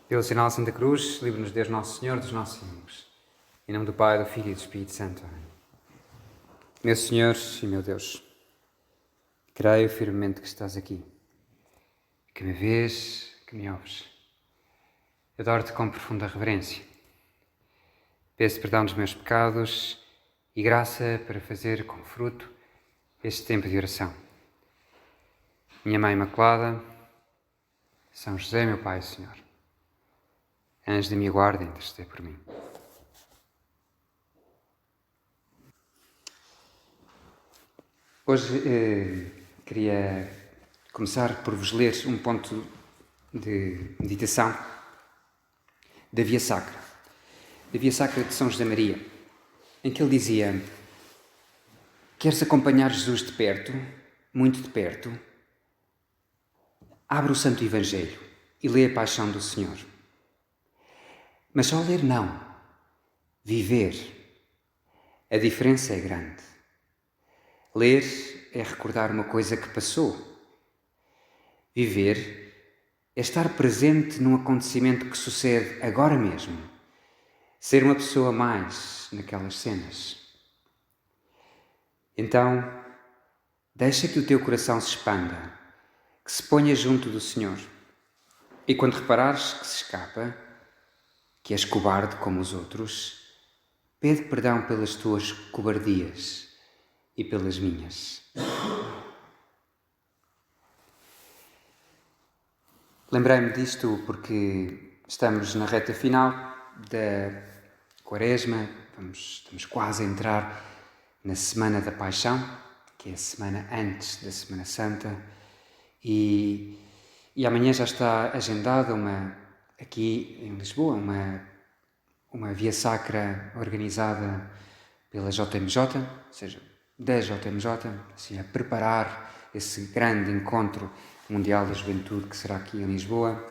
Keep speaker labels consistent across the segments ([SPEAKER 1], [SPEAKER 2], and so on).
[SPEAKER 1] Pelo sinal da Santa Cruz, livre-nos Deus Nosso Senhor dos nossos inimigos. Em nome do Pai, do Filho e do Espírito Santo. Amém. Meu Senhor e meu Deus, creio firmemente que estás aqui, que me vês, que me ouves. Adoro-te com profunda reverência. Peço perdão dos meus pecados e graça para fazer com fruto este tempo de oração. Minha Mãe Imaculada, São José, meu Pai e Senhor, anjo da minha guarda, intercedei por mim. Hoje queria começar por vos ler um ponto de meditação da Via Sacra de São José Maria, em que ele dizia: queres acompanhar Jesus de perto, muito de perto? Abre o Santo Evangelho e lê a Paixão do Senhor. Mas só ler não, viver. A diferença é grande. Ler é recordar uma coisa que passou. Viver é estar presente num acontecimento que sucede agora mesmo. Ser uma pessoa mais naquelas cenas. Então, deixa que o teu coração se expanda, que se ponha junto do Senhor. E quando reparares que se escapa, que és cobarde como os outros, pede perdão pelas tuas cobardias e pelas minhas. Lembrei-me disto porque estamos na reta final da Quaresma, estamos quase a entrar na Semana da Paixão, que é a semana antes da Semana Santa, e amanhã já está agendada aqui em Lisboa, uma Via Sacra organizada pela JMJ, ou seja, da JMJ, assim, a preparar esse grande encontro mundial da juventude que será aqui em Lisboa.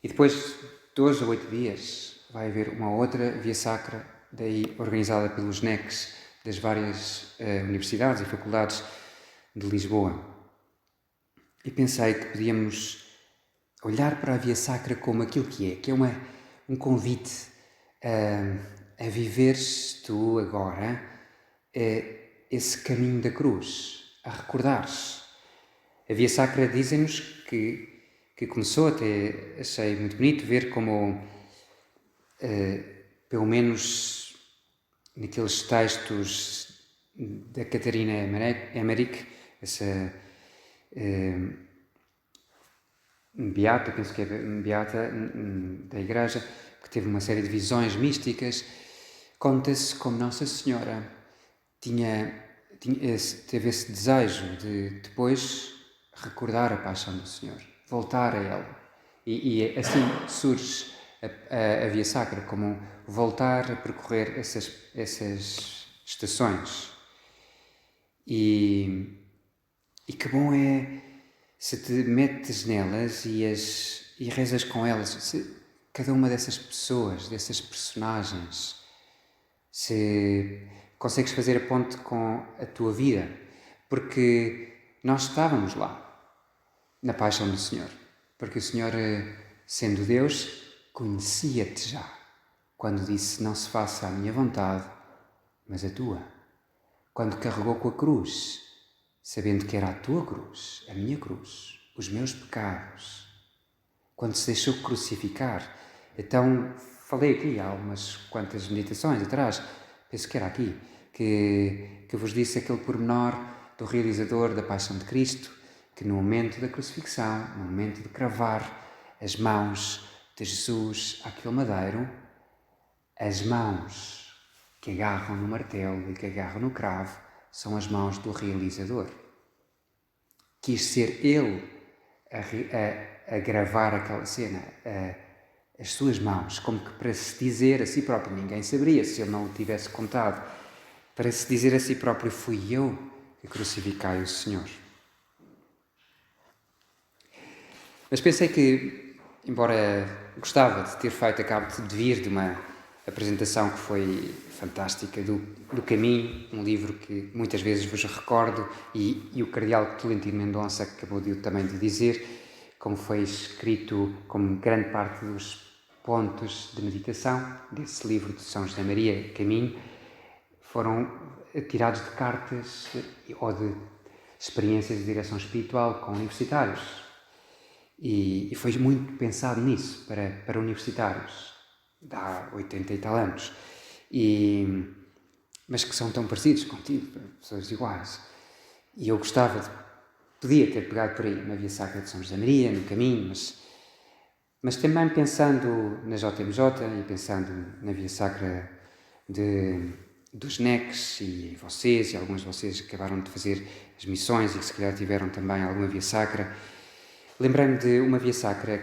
[SPEAKER 1] E depois de 2 a 8 dias vai haver uma outra Via Sacra, daí organizada pelos NECs das várias universidades e faculdades de Lisboa. E pensei que podíamos olhar para a Via Sacra como aquilo que é um convite a viveres tu agora esse caminho da cruz, a recordares. A Via Sacra dizem-nos que começou, até achei muito bonito ver como, pelo menos naqueles textos da Catarina Emmerich, essa beata, penso que é beata da Igreja, que teve uma série de visões místicas, conta-se como Nossa Senhora teve esse desejo de depois recordar a Paixão do Senhor, voltar a ela. E assim surge a Via Sacra, como voltar a percorrer essas estações. E que bom é se te metes nelas e rezas com elas, cada uma dessas pessoas, dessas personagens, se consegues fazer a ponte com a tua vida, porque nós estávamos lá, na Paixão do Senhor, porque o Senhor, sendo Deus, conhecia-te já, quando disse: não se faça a minha vontade, mas a tua. Quando carregou com a cruz, sabendo que era a tua cruz, a minha cruz, os meus pecados. Quando se deixou crucificar. Então, falei aqui há umas quantas meditações atrás, penso que era aqui, que vos disse aquele pormenor do realizador da Paixão de Cristo, que no momento da crucifixão, no momento de cravar as mãos de Jesus àquele madeiro, as mãos que agarram no martelo e que agarram no cravo são as mãos do realizador. Quis ser ele a gravar aquela cena, as suas mãos, como que para se dizer a si próprio, ninguém saberia se ele não o tivesse contado, para se dizer a si próprio: fui eu que crucificai o Senhor. Mas pensei que, embora gostava de ter feito, acabo de vir de uma apresentação que foi fantástica do Caminho, um livro que muitas vezes vos recordo, e o cardeal Tolentino Mendonça acabou também de dizer, como foi escrito como grande parte dos pontos de meditação desse livro de São José Maria, Caminho, foram tirados de cartas ou de experiências de direção espiritual com universitários. E foi muito pensado nisso, para universitários, de há 80 e tal anos. Mas que são tão parecidos contigo, pessoas iguais. E eu podia ter pegado por aí na Via Sacra de São José Maria, no Caminho, mas também pensando na JMJ e pensando na Via Sacra dos NECs e vocês, e alguns de vocês acabaram de fazer as missões e que se calhar tiveram também alguma Via Sacra, lembrei-me de uma Via Sacra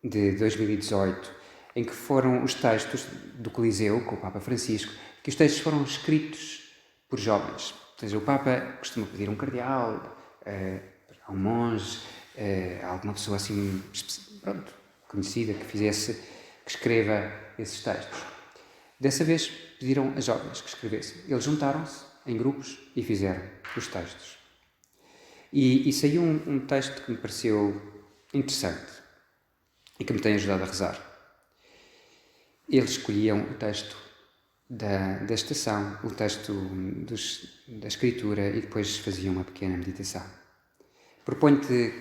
[SPEAKER 1] de 2018, em que foram os textos do Coliseu, com o Papa Francisco, que os textos foram escritos por jovens. Ou seja, o Papa costuma pedir a um cardeal, a um monge, a alguma pessoa assim, conhecida, que escreva esses textos. Dessa vez pediram a jovens que escrevessem. Eles juntaram-se em grupos e fizeram os textos. E saiu um texto que me pareceu interessante e que me tem ajudado a rezar. Eles escolhiam o texto da estação, o texto da escritura e depois faziam uma pequena meditação. Proponho-te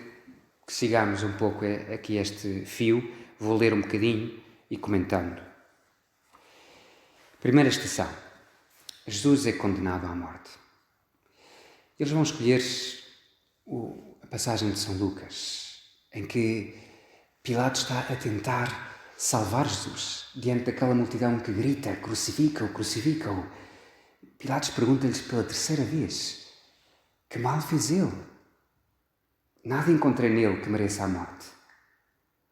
[SPEAKER 1] que sigamos um pouco aqui este fio, vou ler um bocadinho e comentando. Primeira estação. Jesus é condenado à morte. Eles vão escolher a passagem de São Lucas, em que Pilatos está a tentar salvar Jesus diante daquela multidão que grita: crucifica-o, crucifica-o. Pilatos pergunta-lhes pela terceira vez: que mal fez ele? Nada encontrei nele que mereça a morte.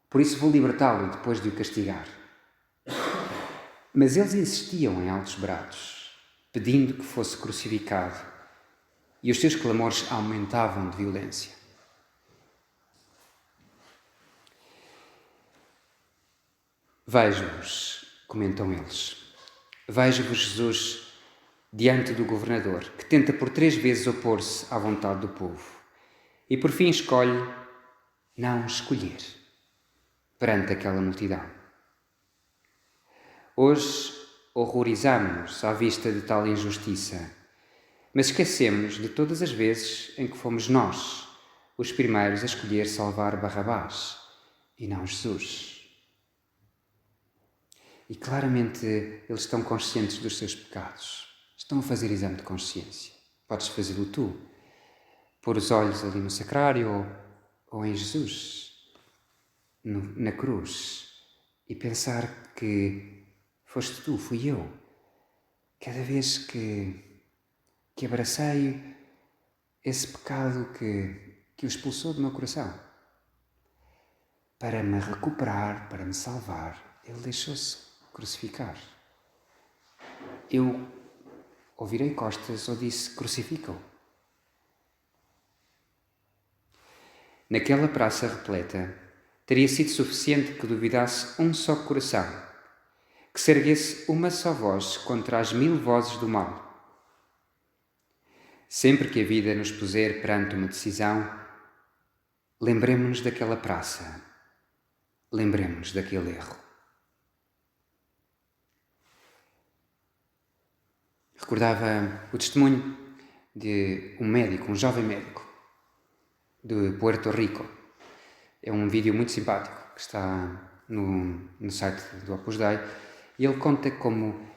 [SPEAKER 1] Por isso vou libertá-lo depois de o castigar. Mas eles insistiam em altos brados, pedindo que fosse crucificado, e os seus clamores aumentavam de violência. Vejo-vos, comentam eles, vejo-vos, Jesus, diante do governador, que tenta por 3 vezes opor-se à vontade do povo, e por fim escolhe não escolher perante aquela multidão. Hoje horrorizamo-nos à vista de tal injustiça, mas esquecemos de todas as vezes em que fomos nós os primeiros a escolher salvar Barrabás e não Jesus. E claramente eles estão conscientes dos seus pecados. Estão a fazer exame de consciência. Podes fazê-lo tu. Pôr os olhos ali no sacrário ou em Jesus, na cruz, e pensar que foste tu, fui eu. Cada vez que abracei esse pecado que o expulsou do meu coração, para me recuperar, para me salvar, ele deixou-se crucificar. Eu ou virei costas ou disse: crucifica-o. Naquela praça repleta, teria sido suficiente que duvidasse um só coração, que se erguesse uma só voz contra as 1000 vozes do mal. Sempre que a vida nos puser perante uma decisão, lembremo-nos daquela praça, lembremo-nos daquele erro. Recordava o testemunho de um médico, um jovem médico, de Puerto Rico. É um vídeo muito simpático que está no site do Opus Dei, e ele conta como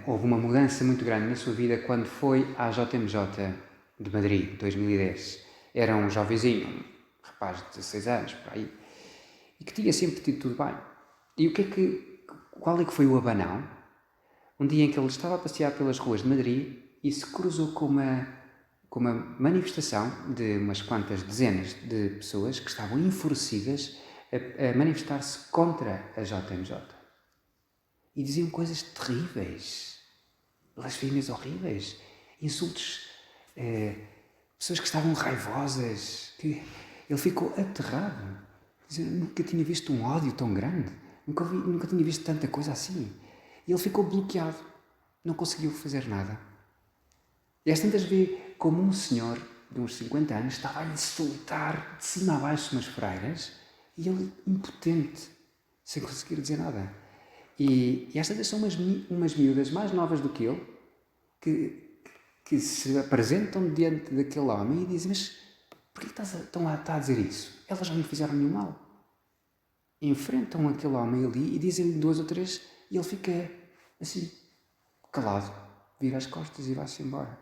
[SPEAKER 1] houve uma mudança muito grande na sua vida quando foi à JMJ de Madrid, 2010. Era um jovenzinho, um rapaz de 16 anos, por aí, e que tinha sempre tido tudo bem. E qual é que foi o abanão? Um dia em que ele estava a passear pelas ruas de Madrid e se cruzou com uma manifestação de umas quantas dezenas de pessoas que estavam enfurecidas a manifestar-se contra a JMJ. E diziam coisas terríveis, blasfémias horríveis, insultos, pessoas que estavam raivosas. Ele ficou aterrado. Nunca tinha visto um ódio tão grande, nunca tinha visto tanta coisa assim. E ele ficou bloqueado, não conseguiu fazer nada. E às tantas vê como um senhor de uns 50 anos, estava a insultar de cima a baixo umas freiras e ele impotente, sem conseguir dizer nada. E estas são umas miúdas mais novas do que ele, que se apresentam diante daquele homem e dizem: mas porquê estão a dizer isso? Elas não lhe fizeram nenhum mal. Enfrentam aquele homem ali e dizem-lhe 2 ou 3 e ele fica assim, calado, vira as costas e vai-se embora.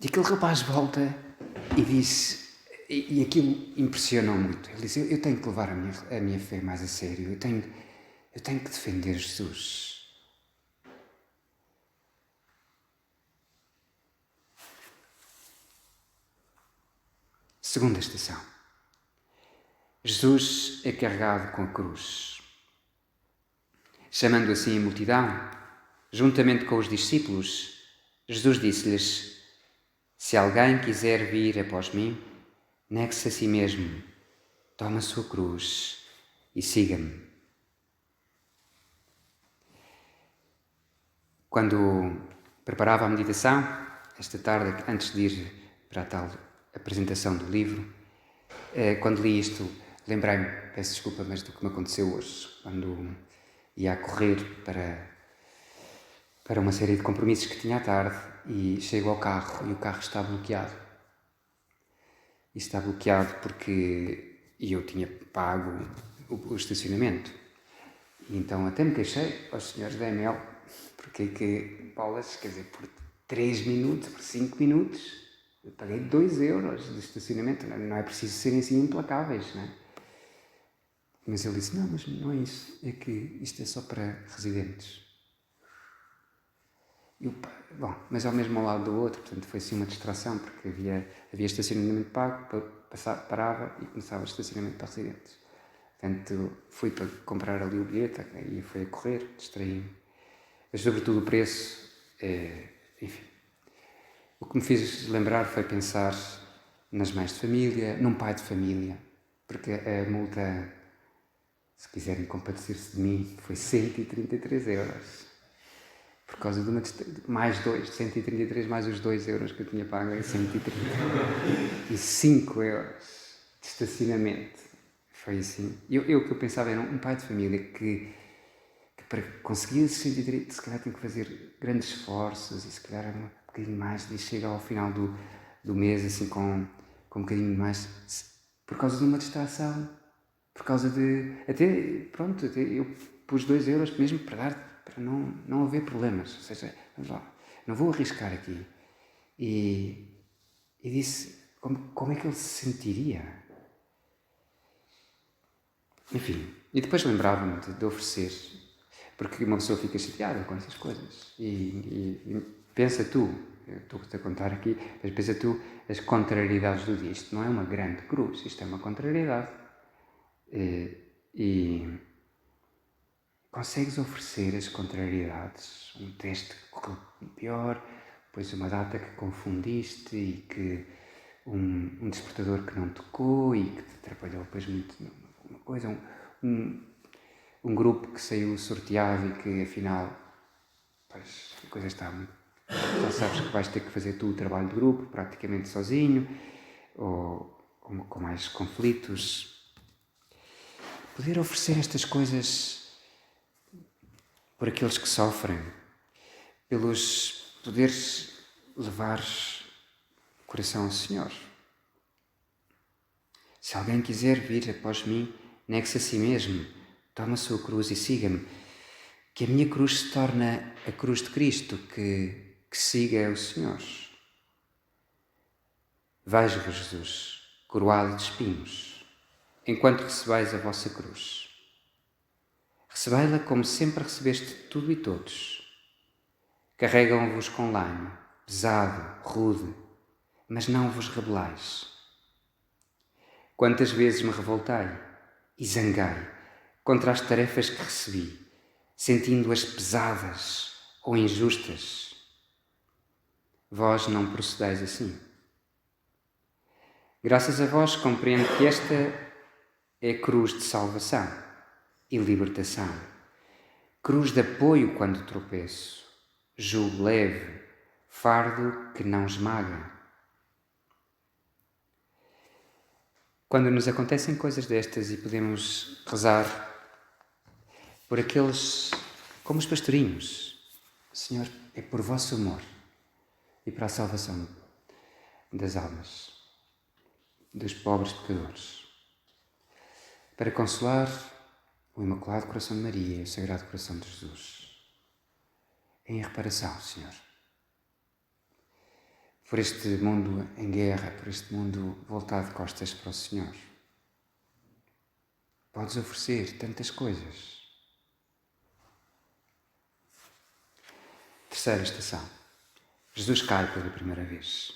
[SPEAKER 1] E aquele rapaz volta e diz, e aquilo impressionou muito, ele diz: eu tenho que levar a minha fé mais a sério, eu tenho que defender Jesus. Segunda estação. Jesus é carregado com a cruz. Chamando assim a multidão, juntamente com os discípulos, Jesus disse-lhes: se alguém quiser vir após mim, negue-se a si mesmo, tome a sua cruz e siga-me. Quando preparava a meditação, esta tarde, antes de ir para a tal apresentação do livro, quando li isto, lembrei-me, peço desculpa, mas do que me aconteceu hoje, quando ia a correr para uma série de compromissos que tinha à tarde e chego ao carro e o carro está bloqueado. E está bloqueado porque eu tinha pago o estacionamento. E então até me queixei aos senhores da ML, porque que bolas, quer dizer, por 3 minutos, por 5 minutos, eu paguei 2 euros de estacionamento. Não é preciso serem assim implacáveis, não é? Mas ele disse: não, mas não é isso, é que isto é só para residentes. Bom, mas ao mesmo lado do outro, portanto foi assim uma distração, porque havia estacionamento pago, parava e começava o estacionamento para residentes. Portanto, fui para comprar ali o bilhete e foi a correr, distraí-me. Mas sobretudo o preço, enfim. O que me fez lembrar foi pensar nas mães de família, num pai de família, porque a multa, se quiserem compadecer-se de mim, foi 133 euros. Por causa de mais 133 mais os 2 euros que eu tinha pago, é 130. E 5 euros de estacionamento. Foi assim. O que eu pensava era um pai de família que para conseguir esses 130, se calhar tem que fazer grandes esforços e se calhar um bocadinho mais, e chega ao final do mês assim com um bocadinho mais, por causa de uma distração, por causa de, até eu pus 2 euros mesmo para não haver problemas, ou seja, vamos lá, não vou arriscar aqui. E disse, como é que ele se sentiria? Enfim, e depois lembrava-me de oferecer, porque uma pessoa fica chateada com essas coisas. E pensa tu, eu estou-te a contar aqui, mas pensa tu as contrariedades do dia. Isto não é uma grande cruz, isto é uma contrariedade. E consegues oferecer as contrariedades, um teste que correu pior, depois uma data que confundiste e que um despertador que não tocou e que te atrapalhou depois muito uma coisa, um grupo que saiu sorteado e que afinal, pois, a coisa está muito... Já sabes que vais ter que fazer tu o trabalho de grupo, praticamente sozinho, ou com mais conflitos. Poder oferecer estas coisas por aqueles que sofrem, pelos poderes levar o coração ao Senhor. Se alguém quiser vir após mim, negue-se a si mesmo, tome a sua cruz e siga-me. Que a minha cruz se torne a cruz de Cristo, que siga o Senhor. Vejo-vos, Jesus, coroado de espinhos, enquanto recebais a vossa cruz. Recebei-la como sempre recebeste tudo e todos. Carregam-vos com lânio, pesado, rude, mas não vos rebelais. Quantas vezes me revoltei e zanguei contra as tarefas que recebi, sentindo-as pesadas ou injustas. Vós não procedeis assim. Graças a vós compreendo que esta é a cruz de salvação e libertação. Cruz de apoio quando tropeço, jugo leve, fardo que não esmaga. Quando nos acontecem coisas destas e podemos rezar por aqueles, como os pastorinhos, Senhor, é por vosso amor e para a salvação das almas, dos pobres pecadores, para consolar o Imaculado Coração de Maria e o Sagrado Coração de Jesus, em reparação, Senhor, por este mundo em guerra, por este mundo voltado de costas para o Senhor. Podes oferecer tantas coisas. Terceira estação. Jesus cai pela primeira vez.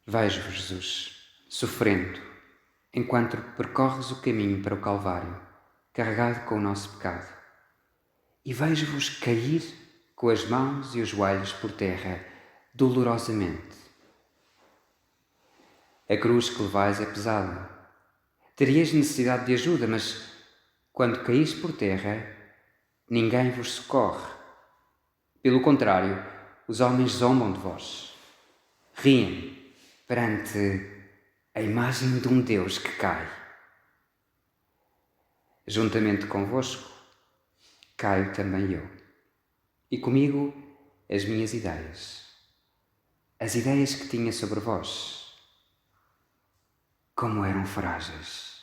[SPEAKER 1] Vejo-vos, Jesus, sofrendo, enquanto percorres o caminho para o Calvário, carregado com o nosso pecado. E vejo-vos cair com as mãos e os joelhos por terra, dolorosamente. A cruz que levais é pesada. Terias necessidade de ajuda, mas quando caís por terra, ninguém vos socorre. Pelo contrário, os homens zombam de vós, riem perante a imagem de um Deus que cai. Juntamente convosco, caio também eu. E comigo as minhas ideias, as ideias que tinha sobre vós, como eram frágeis.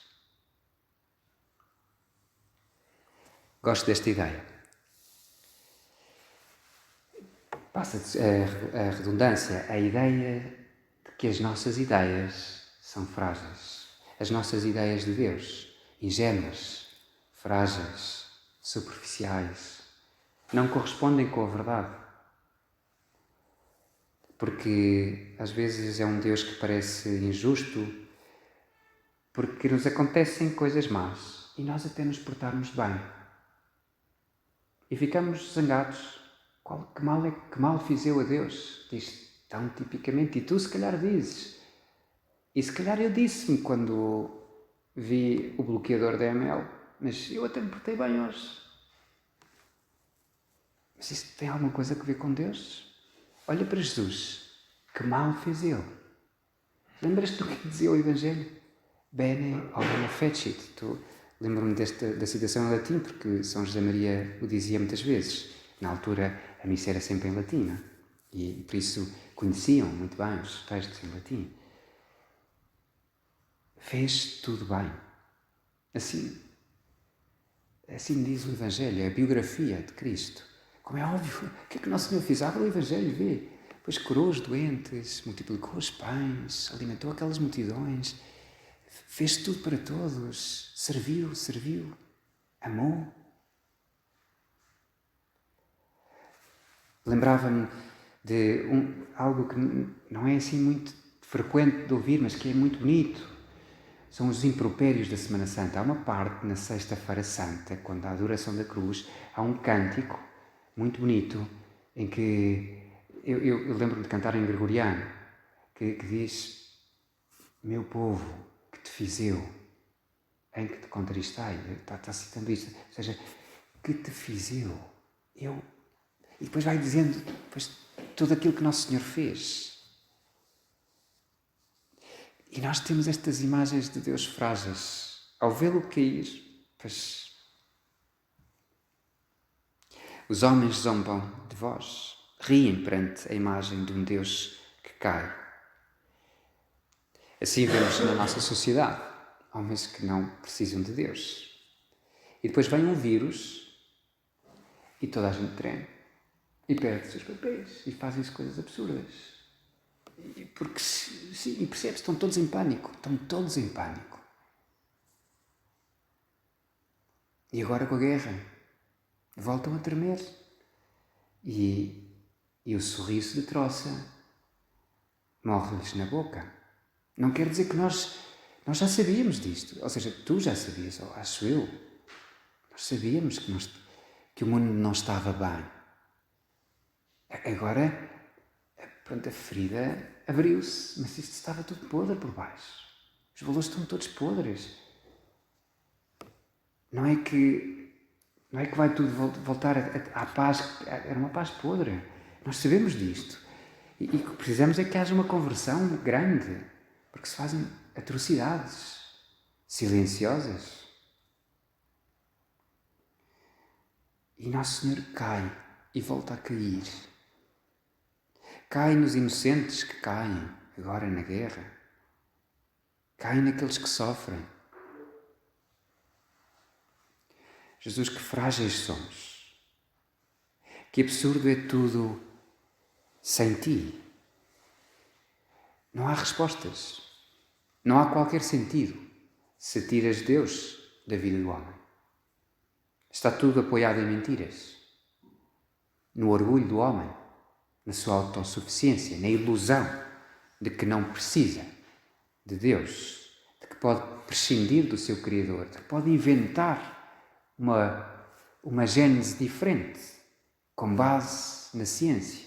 [SPEAKER 1] Gosto desta ideia. Passa a redundância, a ideia de que as nossas ideias são frágeis. As nossas ideias de Deus, ingênuas, frágeis, superficiais, não correspondem com a verdade. Porque às vezes é um Deus que parece injusto, porque nos acontecem coisas más e nós até nos portarmos bem. E ficamos zangados. Que mal fiz eu a Deus? Diz tão tipicamente. E tu se calhar dizes. E se calhar eu disse-me quando vi o bloqueador da ML. Mas eu até me portei bem hoje. Mas isso tem alguma coisa a ver com Deus? Olha para Jesus. Que mal fez ele? Lembras-te do que dizia o Evangelho? Bene omnia fecit. Lembro-me da citação em latim, porque São José Maria o dizia muitas vezes. Na altura, a missa era sempre em latim, e por isso conheciam muito bem os textos em latim. Fez tudo bem. Assim diz o Evangelho, a biografia de Cristo. Como é óbvio, o que é que Nosso Senhor fez? Abre o Evangelho e vê. Pois curou os doentes, multiplicou os pães, alimentou aquelas multidões, fez tudo para todos, serviu, amou. Lembrava-me de algo que não é assim muito frequente de ouvir, mas que é muito bonito. São os impropérios da Semana Santa. Há uma parte na Sexta-feira Santa, quando há a adoração da cruz, há um cântico muito bonito em que eu lembro-me de cantar em gregoriano, que diz: meu povo, que te fiz eu, em que te contristei. Está citando isto. Ou seja, que te fiz eu. E depois vai dizendo tudo aquilo que Nosso Senhor fez. E nós temos estas imagens de Deus frágeis. Ao vê-lo cair, os homens zombam de vós, riem perante a imagem de um Deus que cai. Assim vemos na nossa sociedade homens que não precisam de Deus. E depois vem um vírus e toda a gente treme. E perde os seus papéis e fazem-se coisas absurdas. E percebes, estão todos em pânico. E agora com a guerra, voltam a tremer. E o sorriso de troça morre-lhes na boca. Não quer dizer que nós já sabíamos disto. Ou seja, tu já sabias, ou acho eu. Nós sabíamos que o mundo não estava bem. Agora, a ferida abriu-se, mas isto estava tudo podre por baixo. Os valores estão todos podres. Não é que Não é que vai tudo voltar à paz, era uma paz podre. Nós sabemos disto. E o que precisamos é que haja uma conversão grande, porque se fazem atrocidades silenciosas. E Nosso Senhor cai e volta a cair. Cai nos inocentes que caem agora na guerra. Cai naqueles que sofrem. Jesus, que frágeis somos. Que absurdo é tudo sem ti. Não há respostas. Não há qualquer sentido se tiras Deus da vida do homem. Está tudo apoiado em mentiras. No orgulho do homem, na sua autossuficiência, na ilusão de que não precisa de Deus, de que pode prescindir do seu Criador, de que pode inventar uma gênese diferente, com base na ciência.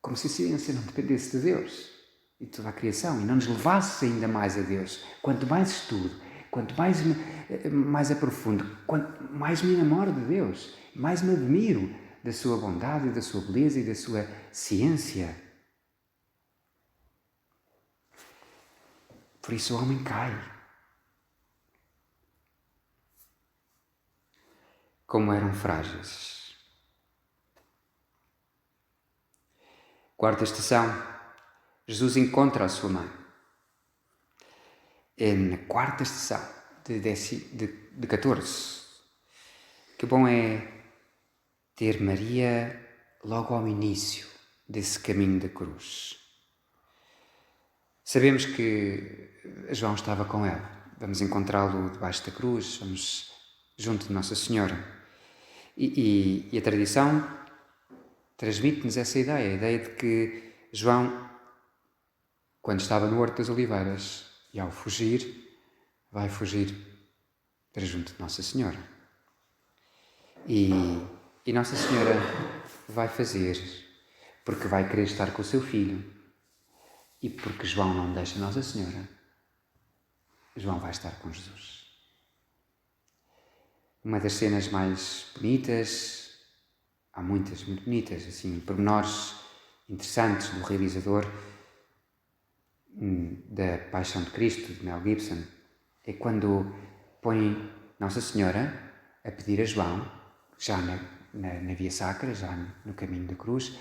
[SPEAKER 1] Como se a ciência não dependesse de Deus e de toda a criação e não nos levasse ainda mais a Deus. Quanto mais estudo, quanto mais aprofundo, quanto mais me enamoro de Deus, mais me admiro da sua bondade, da sua beleza e da sua ciência. Por isso o homem cai. Como eram frágeis. Quarta estação, Jesus encontra a sua mãe. É na quarta estação de 14. Que bom é ter Maria logo ao início desse caminho da cruz. Sabemos que João estava com ela. Vamos encontrá-lo debaixo da cruz, vamos junto de Nossa Senhora. E a tradição transmite-nos essa ideia, a ideia de que João, quando estava no Horto das Oliveiras e ao fugir, vai fugir para junto de Nossa Senhora. E Nossa Senhora vai fazer, porque vai querer estar com o seu filho e porque João não deixa Nossa Senhora, João vai estar com Jesus. Uma das cenas mais bonitas, há muitas muito bonitas, assim, pormenores interessantes do realizador da Paixão de Cristo, de Mel Gibson, é quando põe Nossa Senhora a pedir a João, já na Via Sacra, já no caminho da cruz,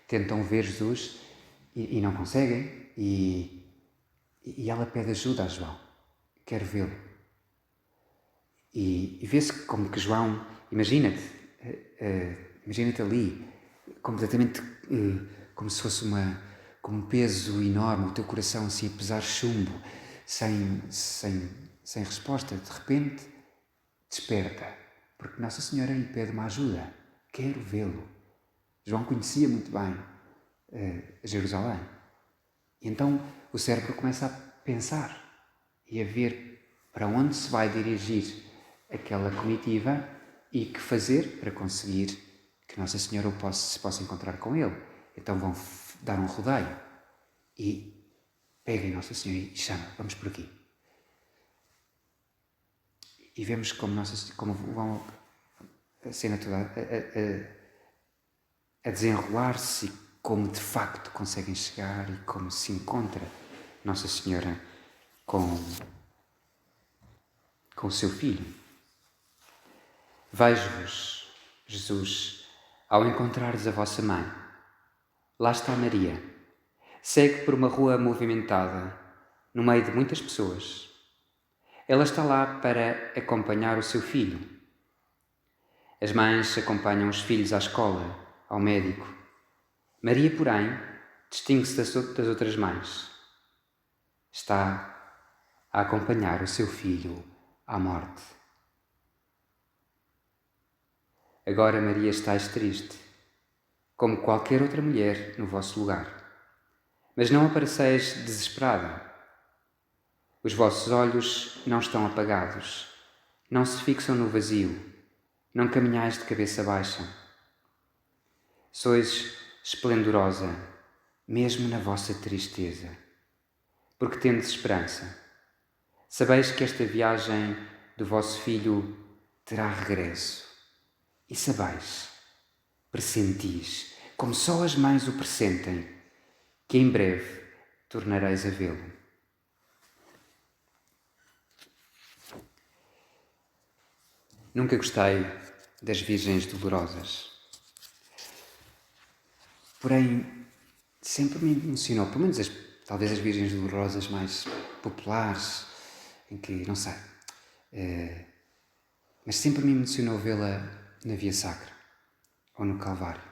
[SPEAKER 1] tentam ver Jesus e não conseguem, e ela pede ajuda a João, quer vê-lo. E vê-se como que João, imagina-te ali, completamente como se fosse com um peso enorme, o teu coração assim a pesar chumbo, sem resposta. De repente, desperta, porque Nossa Senhora lhe pede uma ajuda, quero vê-lo. João conhecia muito bem Jerusalém. E então o cérebro começa a pensar e a ver para onde se vai dirigir aquela comitiva e que fazer para conseguir que Nossa Senhora se possa encontrar com ele. Então vão dar um rodeio e peguem Nossa Senhora e chamam, vamos por aqui. E vemos como vão a cena toda a desenrolar-se e como de facto conseguem chegar e como se encontra Nossa Senhora com o seu filho. Vejo-vos, Jesus, ao encontrares a vossa mãe. Lá está Maria. Segue por uma rua movimentada, no meio de muitas pessoas. Ela está lá para acompanhar o seu filho. As mães acompanham os filhos à escola, ao médico. Maria, porém, distingue-se das outras mães. Está a acompanhar o seu filho à morte. Agora, Maria, estás triste, como qualquer outra mulher no vosso lugar. Mas não apareceis desesperada. Os vossos olhos não estão apagados, não se fixam no vazio, não caminhais de cabeça baixa. Sois esplendorosa, mesmo na vossa tristeza, porque tendes esperança. Sabeis que esta viagem do vosso filho terá regresso. E sabais, pressentis, como só as mães o pressentem, que em breve tornareis a vê-lo. Nunca gostei das Virgens Dolorosas. Porém, sempre me emocionou, pelo menos talvez as Virgens Dolorosas mais populares, em que, não sei, mas sempre me emocionou vê-la na Via Sacra ou no Calvário.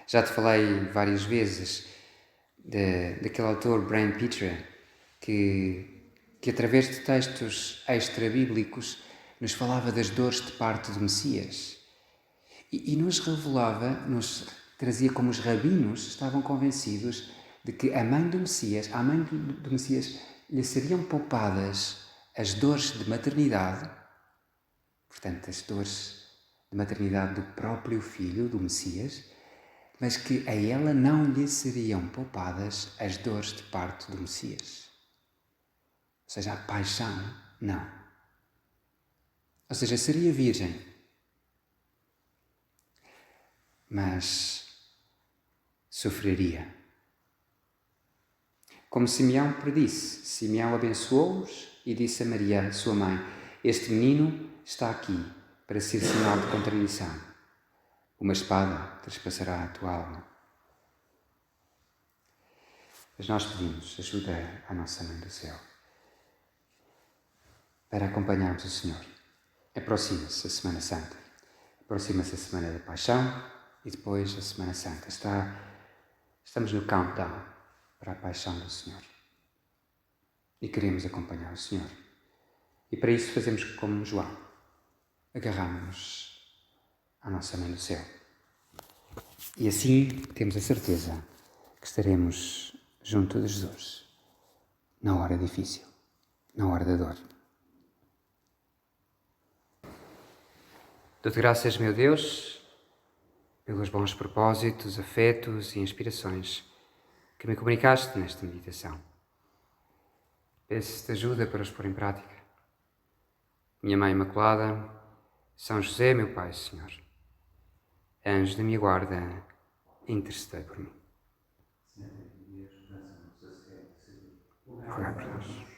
[SPEAKER 1] Já te falei várias vezes daquele autor, Brian Petre, que através de textos extra-bíblicos nos falava das dores de parto do Messias e nos revelava, nos trazia como os rabinos estavam convencidos de que à mãe do Messias lhe seriam poupadas as dores de maternidade, portanto as dores de maternidade do próprio filho do Messias, mas que a ela não lhe seriam poupadas as dores de parto do Messias. Ou seja, a paixão, não. Ou seja, seria virgem, mas sofreria. Como Simeão predisse, Simeão abençoou-os e disse a Maria, sua mãe: este menino está aqui para ser sinal de contradição. Uma espada trespassará a tua alma. Mas nós pedimos ajuda à nossa Mãe do Céu para acompanharmos o Senhor. Aproxima-se a Semana Santa. Aproxima-se a Semana da Paixão e depois a Semana Santa. Estamos no countdown para a Paixão do Senhor. E queremos acompanhar o Senhor. E para isso fazemos como João. Agarramos-nos à nossa Mãe do Céu. E assim temos a certeza que estaremos junto de Jesus na hora difícil, na hora da dor. Dou-te graças, meu Deus, pelos bons propósitos, afetos e inspirações que me comunicaste nesta meditação. Peço-te ajuda para os pôr em prática. Minha Mãe Imaculada, São José, meu Pai, Senhor, anjo da minha guarda, intercedei por mim. Rogai por nós.